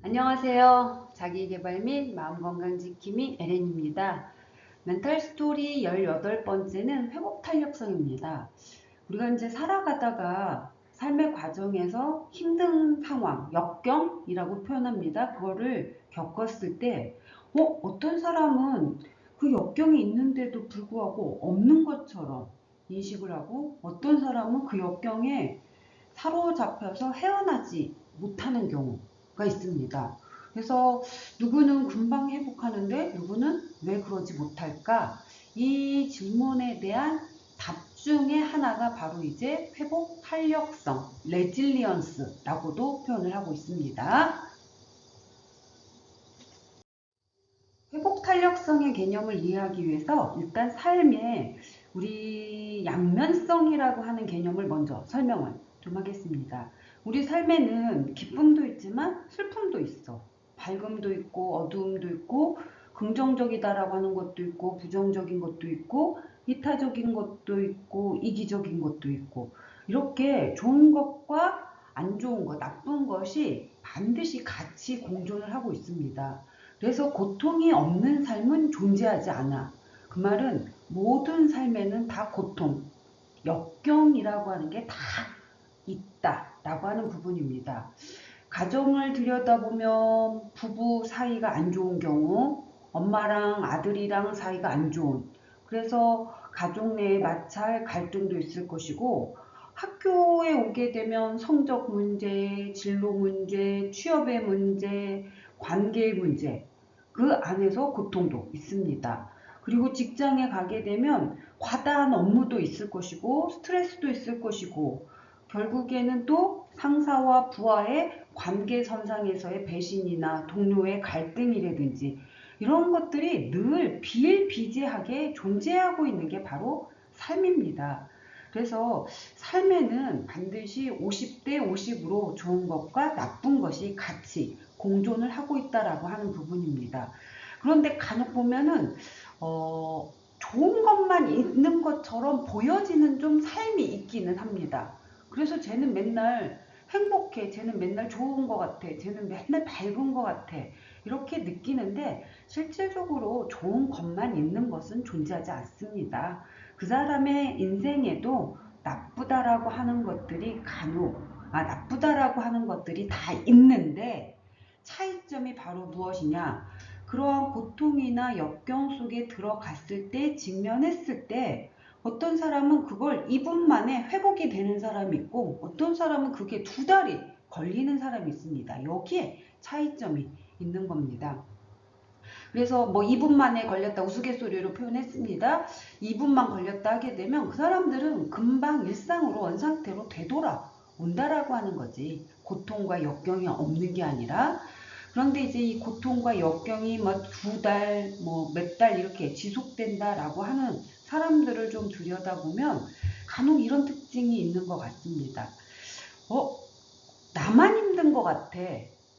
안녕하세요. 자기계발 및 마음건강 지킴이 에렌입니다. 멘탈 스토리 18번째는 회복 탄력성입니다. 우리가 이제 살아가다가 삶의 과정에서 힘든 상황, 역경이라고 표현합니다. 그거를 겪었을 때, 어떤 사람은 그 역경이 있는데도 불구하고 없는 것처럼 인식을 하고, 어떤 사람은 그 역경에 사로잡혀서 헤어나지 못하는 경우가 있습니다. 그래서 누구는 금방 회복하는데 누구는 왜 그러지 못할까? 이 질문에 대한 답 중에 하나가 바로 이제 회복 탄력성, 레질리언스라고도 표현을 하고 있습니다. 회복 탄력성의 개념을 이해하기 위해서 일단 삶에 우리 양면성이라고 하는 개념을 먼저 설명을 좀 하겠습니다. 우리 삶에는 기쁨도 있지만 슬픔도 있어. 밝음도 있고 어두움도 있고 긍정적이다라고 하는 것도 있고 부정적인 것도 있고 이타적인 것도 있고 이기적인 것도 있고 이렇게 좋은 것과 안 좋은 것, 나쁜 것이 반드시 같이 공존을 하고 있습니다. 그래서 고통이 없는 삶은 존재하지 않아. 그 말은 모든 삶에는 다 고통, 역경이라고 하는 게 다 있다라고 하는 부분입니다. 가정을 들여다보면 부부 사이가 안 좋은 경우, 엄마랑 아들이랑 사이가 안 좋은, 그래서 가족 내에 마찰, 갈등도 있을 것이고, 학교에 오게 되면 성적 문제, 진로 문제, 취업의 문제, 관계의 문제, 그 안에서 고통도 있습니다. 그리고 직장에 가게 되면 과다한 업무도 있을 것이고, 스트레스도 있을 것이고, 결국에는 또 상사와 부하의 관계선상에서의 배신이나 동료의 갈등이라든지 이런 것들이 늘 비일비재하게 존재하고 있는 게 바로 삶입니다. 그래서 삶에는 반드시 50대 50으로 좋은 것과 나쁜 것이 같이 공존을 하고 있다라고 하는 부분입니다. 그런데 간혹 보면은 좋은 것만 있는 것처럼 보여지는 좀 삶이 있기는 합니다. 그래서 쟤는 맨날 행복해, 쟤는 맨날 좋은 것 같아, 쟤는 맨날 밝은 것 같아 이렇게 느끼는데 실질적으로 좋은 것만 있는 것은 존재하지 않습니다. 그 사람의 인생에도 나쁘다라고 하는 것들이 나쁘다라고 하는 것들이 다 있는데 차이점이 바로 무엇이냐? 그러한 고통이나 역경 속에 들어갔을 때, 직면했을 때 어떤 사람은 그걸 2분 만에 회복이 되는 사람이 있고 어떤 사람은 그게 2달이 걸리는 사람이 있습니다. 여기에 차이점이 있는 겁니다. 그래서 뭐 2분 만에 걸렸다 우스갯소리로 표현했습니다. 2분만 걸렸다 하게 되면 그 사람들은 금방 일상으로 원상태로 되돌아온다라고 하는 거지. 고통과 역경이 없는 게 아니라. 그런데 이제 이 고통과 역경이 뭐 2달, 뭐 몇 달 이렇게 지속된다라고 하는 사람들을 좀 들여다보면 간혹 이런 특징이 있는 것 같습니다. 어, 나만 힘든 것 같아.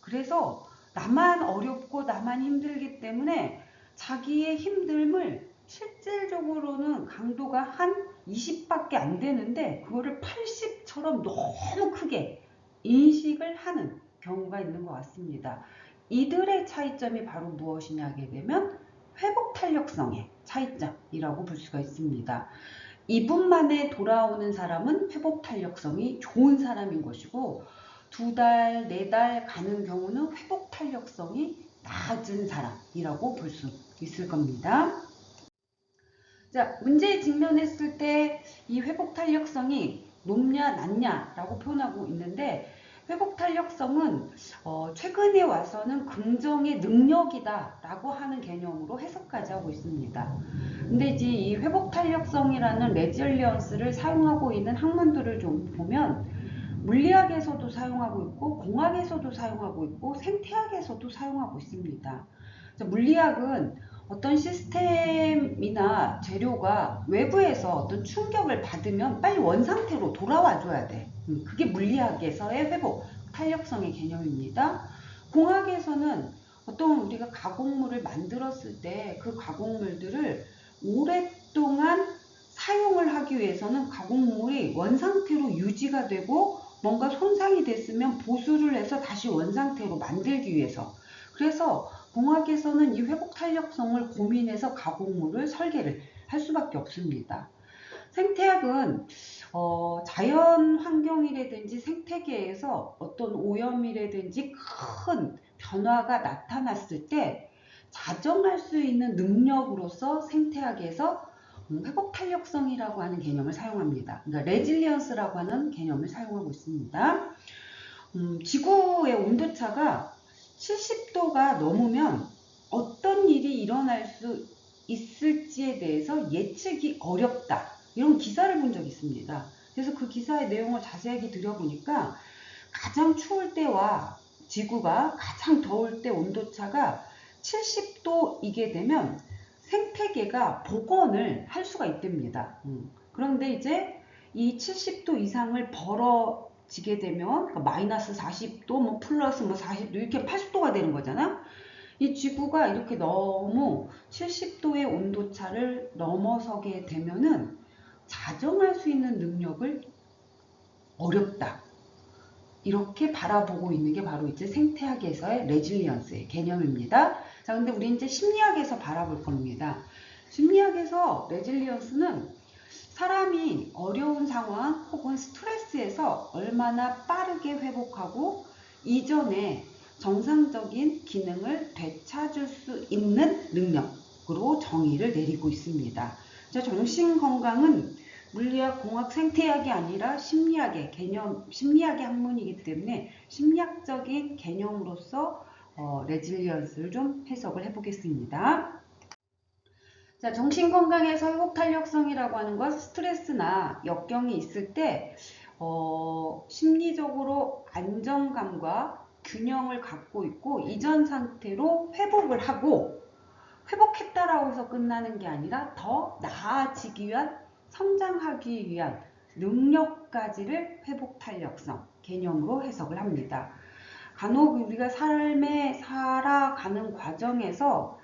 그래서 나만 어렵고 나만 힘들기 때문에 자기의 힘듦을 실질적으로는 강도가 한 20밖에 안 되는데 그거를 80처럼 너무 크게 인식을 하는 경우가 있는 것 같습니다. 이들의 차이점이 바로 무엇이냐 하게 되면 회복 탄력성의 차이점이라고 볼 수가 있습니다. 2분 만에 돌아오는 사람은 회복 탄력성이 좋은 사람인 것이고 2달, 4달 가는 경우는 회복 탄력성이 낮은 사람이라고 볼 수 있을 겁니다. 자, 문제에 직면했을 때 이 회복 탄력성이 높냐 낮냐라고 표현하고 있는데 회복 탄력성은 최근에 와서는 긍정의 능력이다라고 하는 개념으로 해석까지 하고 있습니다. 근데 이제 이 회복 탄력성이라는 레질리언스를 사용하고 있는 학문들을 좀 보면 물리학에서도 사용하고 있고 공학에서도 사용하고 있고 생태학에서도 사용하고 있습니다. 물리학은 어떤 시스템이나 재료가 외부에서 어떤 충격을 받으면 빨리 원상태로 돌아와 줘야 돼. 그게 물리학에서의 회복 탄력성의 개념입니다. 공학에서는 어떤 우리가 가공물을 만들었을 때 그 가공물들을 오랫동안 사용을 하기 위해서는 가공물이 원상태로 유지가 되고 뭔가 손상이 됐으면 보수를 해서 다시 원상태로 만들기 위해서. 그래서 공학에서는 이 회복 탄력성을 고민해서 가공물을 설계를 할 수밖에 없습니다. 생태학은 자연 환경이라든지 생태계에서 어떤 오염이라든지 큰 변화가 나타났을 때 자정할 수 있는 능력으로서 생태학에서 회복 탄력성이라고 하는 개념을 사용합니다. 그러니까 레질리언스라고 하는 개념을 사용하고 있습니다. 지구의 온도차가 70도가 넘으면 어떤 일이 일어날 수 있을지에 대해서 예측이 어렵다. 이런 기사를 본 적이 있습니다. 그래서 그 기사의 내용을 자세하게 들여보니까 가장 추울 때와 지구가 가장 더울 때 온도차가 70도이게 되면 생태계가 복원을 할 수가 있답니다. 그런데 이제 이 70도 이상을 벌어지게 되면 그러니까 마이너스 40도, 뭐 플러스 뭐 40도 이렇게 80도가 되는 거잖아. 이 지구가 이렇게 너무 70도의 온도차를 넘어서게 되면은 자정할 수 있는 능력을 어렵다. 이렇게 바라보고 있는 게 바로 이제 생태학에서의 레질리언스의 개념입니다. 자, 근데 우리 이제 심리학에서 바라볼 겁니다. 심리학에서 레질리언스는 사람이 어려운 상황 혹은 스트레스에서 얼마나 빠르게 회복하고 이전에 정상적인 기능을 되찾을 수 있는 능력으로 정의를 내리고 있습니다. 정신건강은 물리학, 공학, 생태학이 아니라 심리학의 개념, 심리학의 학문이기 때문에 심리학적인 개념으로서 레질리언스를 좀 해석을 해보겠습니다. 자, 정신건강에서 회복탄력성이라고 하는 건 스트레스나 역경이 있을 때 심리적으로 안정감과 균형을 갖고 있고 이전 상태로 회복을 하고 회복했다라고 해서 끝나는 게 아니라 더 나아지기 위한 성장하기 위한 능력까지를 회복탄력성 개념으로 해석을 합니다. 간혹 우리가 삶에 살아가는 과정에서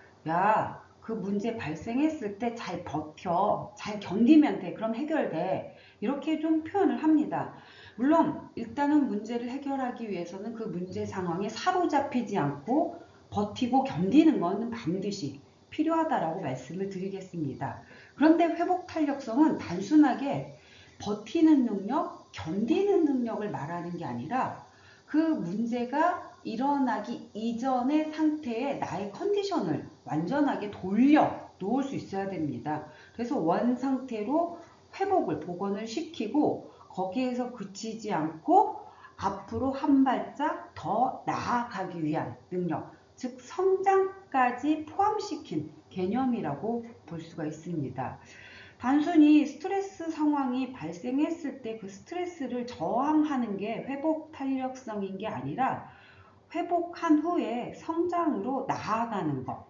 그 문제 발생했을 때 잘 버텨, 잘 견디면 돼, 그럼 해결돼, 이렇게 좀 표현을 합니다. 물론 일단은 문제를 해결하기 위해서는 그 문제 상황에 사로잡히지 않고 버티고 견디는 것은 반드시 필요하다라고 말씀을 드리겠습니다. 그런데 회복 탄력성은 단순하게 버티는 능력, 견디는 능력을 말하는 게 아니라 그 문제가 일어나기 이전의 상태에 나의 컨디션을 완전하게 돌려 놓을 수 있어야 됩니다. 그래서 원 상태로 회복을, 복원을 시키고 거기에서 그치지 않고 앞으로 한 발짝 더 나아가기 위한 능력, 즉 성장까지 포함시킨 개념이라고 볼 수가 있습니다. 단순히 스트레스 상황이 발생했을 때 그 스트레스를 저항하는 게 회복 탄력성인 게 아니라 회복한 후에 성장으로 나아가는 것.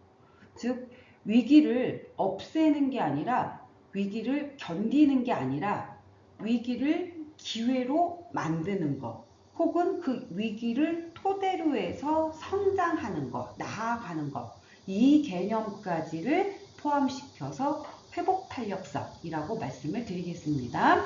즉 위기를 없애는 게 아니라 위기를 견디는 게 아니라 위기를 기회로 만드는 것. 혹은 그 위기를 토대로 해서 성장하는 것, 나아가는 것. 이 개념까지를 포함시켜서 회복 탄력성이라고 말씀을 드리겠습니다.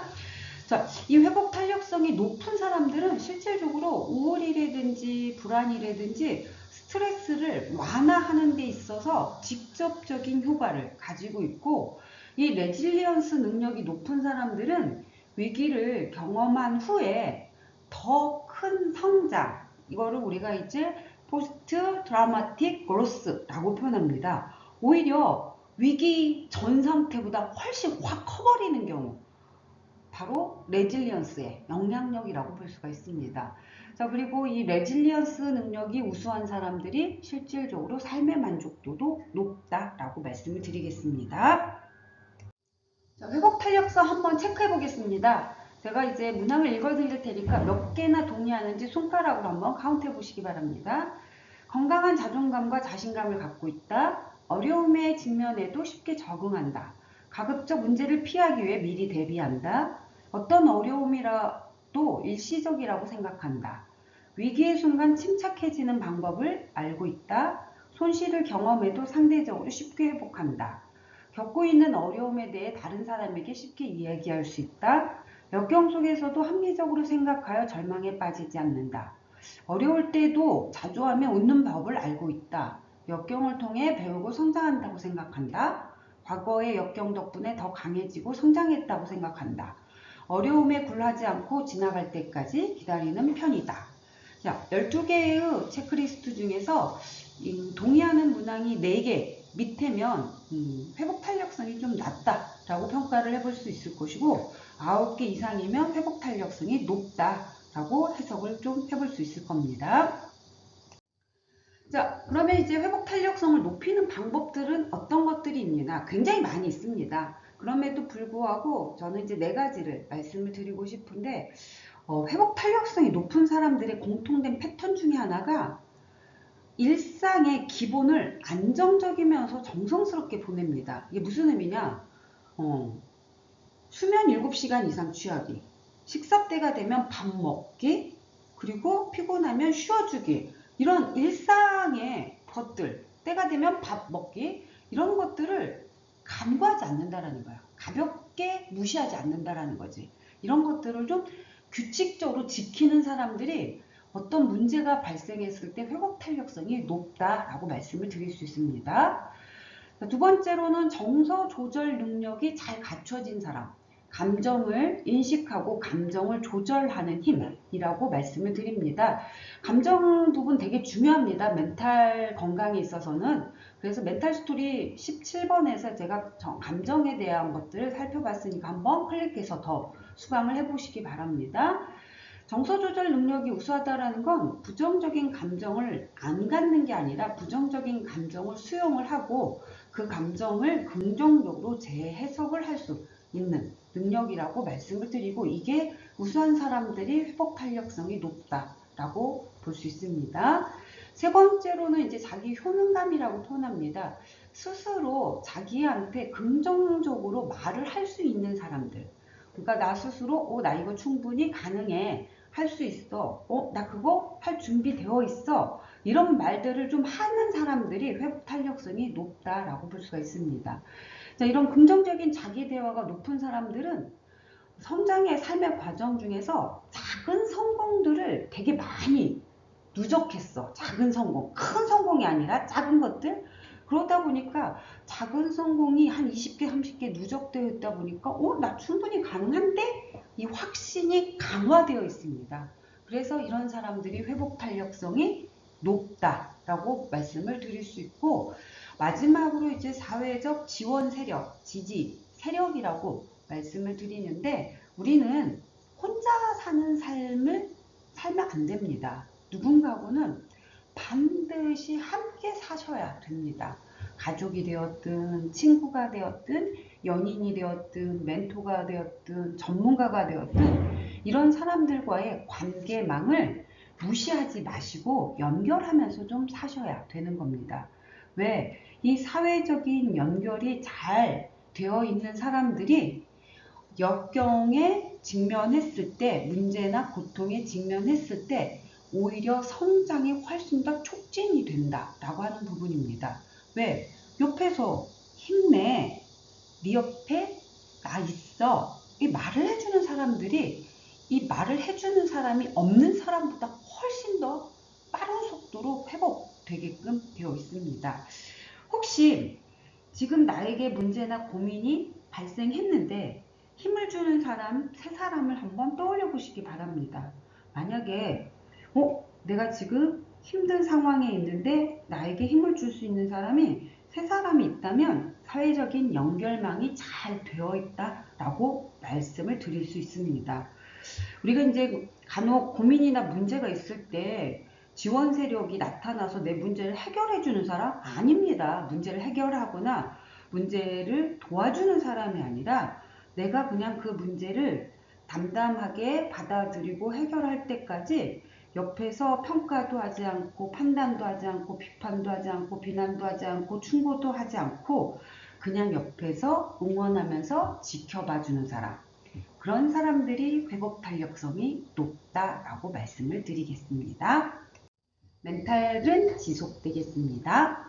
자, 이 회복 탄력성이 높은 사람들은 실질적으로 우울이라든지 불안이라든지 스트레스를 완화하는 데 있어서 직접적인 효과를 가지고 있고 이 레질리언스 능력이 높은 사람들은 위기를 경험한 후에 더 큰 성장, 이거를 우리가 이제 포스트 드라마틱 그로스라고 표현합니다. 오히려 위기 전 상태보다 훨씬 확 커버리는 경우, 바로 레질리언스의 영향력이라고 볼 수가 있습니다. 자, 그리고 이 레질리언스 능력이 우수한 사람들이 실질적으로 삶의 만족도도 높다라고 말씀을 드리겠습니다. 자, 회복 탄력성 한번 체크해 보겠습니다. 제가 이제 문항을 읽어 드릴 테니까 몇 개나 동의하는지 손가락으로 한번 카운트해 보시기 바랍니다. 건강한 자존감과 자신감을 갖고 있다. 어려움에 직면해도 쉽게 적응한다. 가급적 문제를 피하기 위해 미리 대비한다. 어떤 어려움이라도 일시적이라고 생각한다. 위기의 순간 침착해지는 방법을 알고 있다. 손실을 경험해도 상대적으로 쉽게 회복한다. 겪고 있는 어려움에 대해 다른 사람에게 쉽게 이야기할 수 있다. 역경 속에서도 합리적으로 생각하여 절망에 빠지지 않는다. 어려울 때도 자주 하며 웃는 법을 알고 있다. 역경을 통해 배우고 성장한다고 생각한다. 과거의 역경 덕분에 더 강해지고 성장했다고 생각한다. 어려움에 굴하지 않고 지나갈 때까지 기다리는 편이다. 자, 12개의 체크리스트 중에서 동의하는 문항이 4개 밑에면 회복 탄력성이 좀 낮다라고 평가를 해볼 수 있을 것이고 9개 이상이면 회복 탄력성이 높다라고 해석을 좀 해볼 수 있을 겁니다. 자, 그러면 이제 회복 탄력성을 높이는 방법들은 어떤 것들이 있느냐? 굉장히 많이 있습니다. 그럼에도 불구하고 저는 이제 4가지를 말씀을 드리고 싶은데 회복 탄력성이 높은 사람들의 공통된 패턴 중에 하나가 일상의 기본을 안정적이면서 정성스럽게 보냅니다. 이게 무슨 의미냐? 수면 7시간 이상 취하기, 식사 때가 되면 밥 먹기, 그리고 피곤하면 쉬어주기. 이런 일상의 것들, 때가 되면 밥 먹기, 이런 것들을 간과하지 않는다라는 거야. 가볍게 무시하지 않는다라는 거지. 이런 것들을 좀 규칙적으로 지키는 사람들이 어떤 문제가 발생했을 때 회복 탄력성이 높다라고 말씀을 드릴 수 있습니다. 두 번째로는 정서 조절 능력이 잘 갖춰진 사람, 감정을 인식하고 감정을 조절하는 힘이라고 말씀을 드립니다. 감정 부분 되게 중요합니다. 멘탈 건강에 있어서는. 그래서 멘탈 스토리 17번에서 제가 감정에 대한 것들을 살펴봤으니까 한번 클릭해서 더 수강을 해보시기 바랍니다. 정서 조절 능력이 우수하다는 건 부정적인 감정을 안 갖는 게 아니라 부정적인 감정을 수용을 하고 그 감정을 긍정적으로 재해석을 할 수 있는 능력이라고 말씀을 드리고 이게 우수한 사람들이 회복 탄력성이 높다라고 볼 수 있습니다. 세 번째로는 이제 자기 효능감이라고 표현합니다. 스스로 자기한테 긍정적으로 말을 할 수 있는 사람들. 그러니까 나 스스로 나 이거 충분히 가능해. 할 수 있어. 나 그거 할 준비 되어 있어. 이런 말들을 좀 하는 사람들이 회복 탄력성이 높다라고 볼 수가 있습니다. 자, 이런 긍정적인 자기 대화가 높은 사람들은 성장의 삶의 과정 중에서 작은 성공들을 되게 많이 누적했어. 작은 성공. 큰 성공이 아니라 작은 것들. 그러다 보니까 작은 성공이 한 20개, 30개 누적되어 있다 보니까 나 충분히 가능한데? 이 확신이 강화되어 있습니다. 그래서 이런 사람들이 회복 탄력성이 높다라고 말씀을 드릴 수 있고 마지막으로 이제 사회적 지원 세력, 지지 세력이라고 말씀을 드리는데 우리는 혼자 사는 삶을 살면 안 됩니다. 누군가하고는 반드시 함께 사셔야 됩니다. 가족이 되었든 친구가 되었든 연인이 되었든 멘토가 되었든 전문가가 되었든 이런 사람들과의 관계망을 무시하지 마시고 연결하면서 좀 사셔야 되는 겁니다. 왜? 이 사회적인 연결이 잘 되어 있는 사람들이 역경에 직면했을 때 문제나 고통에 직면했을 때 오히려 성장이 훨씬 더 촉진이 된다라고 하는 부분입니다. 왜? 옆에서 힘내, 네 옆에 나 있어 이 말을 해주는 사람들이 이 말을 해주는 사람이 없는 사람보다 훨씬 더 빠른 속도로 회복되게끔 되어 있습니다. 혹시 지금 나에게 문제나 고민이 발생했는데 힘을 주는 사람, 세 사람을 한번 떠올려 보시기 바랍니다. 만약에 내가 지금 힘든 상황에 있는데 나에게 힘을 줄 수 있는 사람이 세 사람이 있다면 사회적인 연결망이 잘 되어 있다라고 말씀을 드릴 수 있습니다. 우리가 이제 간혹 고민이나 문제가 있을 때 지원 세력이 나타나서 내 문제를 해결해 주는 사람? 아닙니다. 문제를 해결하거나 문제를 도와주는 사람이 아니라 내가 그냥 그 문제를 담담하게 받아들이고 해결할 때까지 옆에서 평가도 하지 않고 판단도 하지 않고 비판도 하지 않고 비난도 하지 않고 충고도 하지 않고 그냥 옆에서 응원하면서 지켜봐 주는 사람. 그런 사람들이 회복 탄력성이 높다라고 말씀을 드리겠습니다. 멘탈은 지속되겠습니다.